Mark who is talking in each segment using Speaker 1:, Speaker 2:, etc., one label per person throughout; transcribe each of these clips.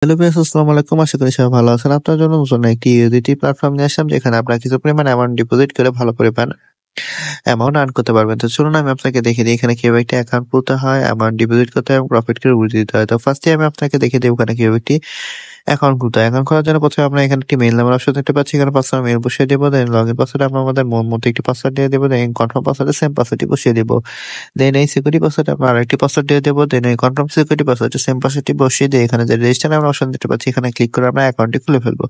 Speaker 1: Hello viewers, আসসালামু আলাইকুম। আশা করি সবাই ভালো আছেন। আপনার জন্য নতুন একটি ইউএসডিটি প্ল্যাটফর্ম নিয়ে আসলাম, যেখানে আপনারা কিছু পরিমাণ অ্যামাউন্ট ডিপোজিট করে ভালো পরিমাণ অ্যামাউন্ট আর্ন করতে পারবেন। তো চলুন আমি আপনাকে দেখিয়ে দিই এখানে কিভাবে একটা অ্যাকাউন্ট খুলতে হয়, অ্যামাউন্ট ডিপোজিট করতে হয় এবং প্রফিট করে উইথড্র দিতে হয়। তো ফার্স্টে আমি আপনাকে দেখিয়ে দেব ওখানে কিভাবে একটি অ্যাকাউন্ট খুলতে হয়। অ্যাকাউন্ট খোলার জন্য প্রথমে আমরা এখানে একটি মেইল নাম্বার অপশন দেখতে পাচ্ছি। এখানে পাসওয়ার্ড মেইল বসিয়ে দেব। দেন লগইন পাসওয়ার্ড আমরা আমাদের মন মতো একটি পাসওয়ার্ড দিয়ে দেব। দেন কনফার্ম পাসওয়ার্ডে সেম পাসওয়ার্ডটি বসিয়ে দেব। দেন এই সিকিউরিটি পাসওয়ার্ডে আমরা আরেকটি পাসওয়ার্ড দিয়ে দেব। দেন এই কনফার্ম সিকিউরিটি পাসওয়ার্ডে সেম পাসওয়ার্ডটি বসিয়ে দিয়ে এখানে যে রেজিস্টার নামের অপশন দেখতে পাচ্ছি, এখানে ক্লিক করে আমরা অ্যাকাউন্টটি খুলে ফেলবো।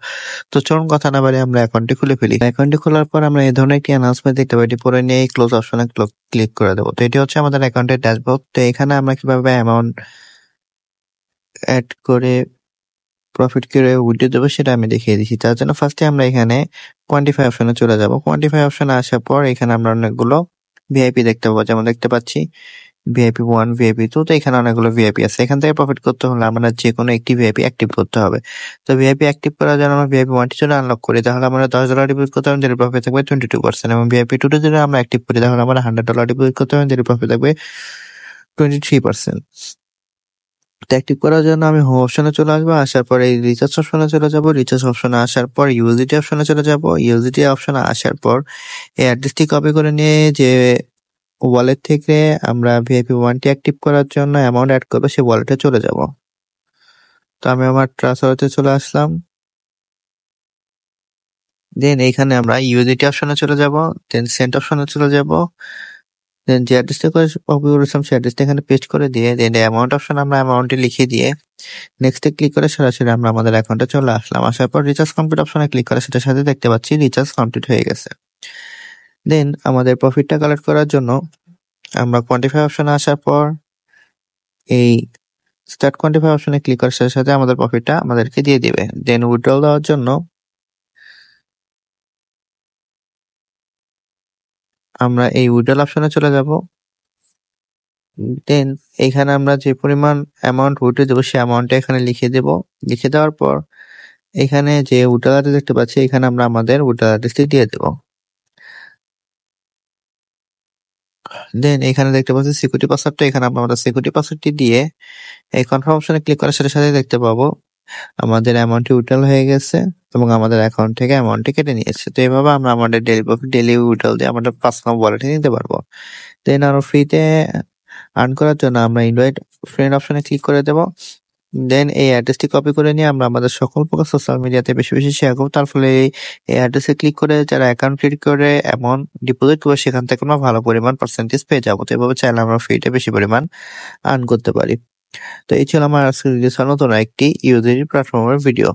Speaker 1: তো চলুন কথা না বাড়িয়ে আমরা অ্যাকাউন্টটি খুলে ফেলি। অ্যাকাউন্টটি খোলার পর আমরা এই ধরনের একটি অ্যানাউন্সমেন্ট দেখতে পাই। এটি পরে নিয়ে এই ক্লোজ অপশনে ক্লিক করে দেবো। তো এটি হচ্ছে আমাদের অ্যাকাউন্টের ড্যাশবোর্ড। তো এখানে আমরা কিভাবে অ্যামাউন্ট অ্যাড করে প্রফিট করে উইথড্র দেবো সেটা আমি দেখিয়ে দিচ্ছি। তার জন্য ফার্স্টে আমরা এখানে কোয়ান্টিফাই অপশনে চলে যাব। কোয়ান্টিফাই অপশনে আসার পর এখানে আমরা অনেকগুলো ভিআইপি দেখতে পাবো, যেমন দেখতে পাচ্ছি ভিআইপি 1, ভিআইপি 2। তো এখানে অনেকগুলো ভিআইপি আছে। এখান থেকে প্রফিট করতে হলে আমরা যে কোনো একটি ভিআইপি অ্যাক্টিভ করতে হবে। তো ভিআইপি অ্যাক্টিভ করার জন্য আমরা ভিআইপি 1টি যদি আনলক করি, তাহলে আমরা $10 ডিপোজিট করতে হবে, যেটি প্রফিট থাকবে 22%। এবং ভিআইপি 2টি যদি আমরা অ্যাক্টিভ করি, তাহলে আমরা $100 ডিপোজিট করতে হবে, যেটি প্রফিট থাকবে 23%। তো অ্যাক্টিভ করার জন্য আমি হোম অপশনে চলে আসবো। আসার পর এই রিচার্জ অপশনে চলে যাব। রিচার্জ অপশনে আসার পর ইউএসডিটি অপশনে চলে যাব। ইউএসডিটি অপশনে আসার পর এই অ্যাড্রেসটি কপি করে নিয়ে যে ওয়ালেট থেকে আমরা ভিআইপি 1টি অ্যাক্টিভ করার জন্য অ্যামাউন্ট অ্যাড করবো, সেই ওয়ালেটে চলে যাব। তো আমি আমার ট্রান্সফারতে চলে আসলাম। দেন এইখানে আমরা ইউএসডিটি অপশনে চলে যাব। দেন সেন্ড অপশনে চলে যাব। দেন যে অ্যাড্রেসটা কপি করেছিলাম সেই অ্যাড্রেসটা এখানে পেস্ট করে দিয়ে দেন অ্যামাউন্ট অপশন আমরা অ্যামাউন্টটি লিখে দিয়ে নেক্সটে ক্লিক করে সরাসরি আমরা আমাদের অ্যাকাউন্টে চলে আসলাম। আসার পর রিচার্জ কমপ্লিট অপশনে ক্লিক করে সেটার সাথে দেখতে পাচ্ছি রিচার্জ কমপ্লিট হয়ে গেছে। দেন আমাদের প্রফিটটা কালেক্ট করার জন্য আমরা কোয়ান্টিফাই অপশনে আসার পর এই স্টার্ট কোয়ান্টিফাই অপশনে ক্লিক করার সাথে সাথে আমাদের প্রফিটটা আমাদেরকে দিয়ে দিবে। দেন উইথড্রল দেওয়ার জন্য আমরা এই উইথড্রল অপশনে চলে যাব। দেন এখানে আমরা যে পরিমাণ অ্যামাউন্ট উইথড্র দেবো সেই অ্যামাউন্টটা এখানে লিখে দেব। লিখে দেওয়ার পর এখানে যে উইথড্রল অ্যাড্রেস দেখতে পাচ্ছি, এখানে আমরা আমাদের উইথড্রল অ্যাড্রেসটি দিয়ে দেব। দেন এখানে দেখতে পাচ্ছি সিকিউরিটি পাসওয়ার্ডটা, এখানে আমরা আমাদের সিকিউরিটি পাসওয়ার্ডটি দিয়ে এই কনফার্ম অপশনে ক্লিক করার সাথে সাথে দেখতে পাবো আমাদের অ্যামাউন্টটি উইথড্রল হয়ে গেছে এবং আমাদের অ্যাকাউন্ট থেকে অ্যামাউন্টটি কেটে নিয়েছে। তো এইভাবে আমরা আমাদের ডেইলি উইথড্রল দিয়ে আমাদের পার্সোনাল ওয়ালেটে নিতে পারবো। দেন আরো ফ্রিতে আর্ন করার জন্য আমরা ইনভাইট ফ্রেন্ড অপশনে ক্লিক করে দেব। দেন এই অ্যাড্রেসটি কপি করে নিয়ে আমরা আমাদের সকল প্রকার সোশ্যাল মিডিয়াতে বেশি বেশি শেয়ার করবো। তার ফলে এই অ্যাড্রেসে ক্লিক করে যারা অ্যাকাউন্ট ক্রিয়েট করে অ্যামাউন্ট ডিপোজিট করবে, সেখান থেকে আমরা ভালো পরিমাণ পার্সেন্টেজ পেয়ে যাবো। তো এভাবে চাইলে আমরা ফ্রিতে বেশি পরিমাণ আর্ন করতে পারি। তো এই ছিল আমার আজকের নতুন একটি ইউএসডি প্ল্যাটফর্মের ভিডিও।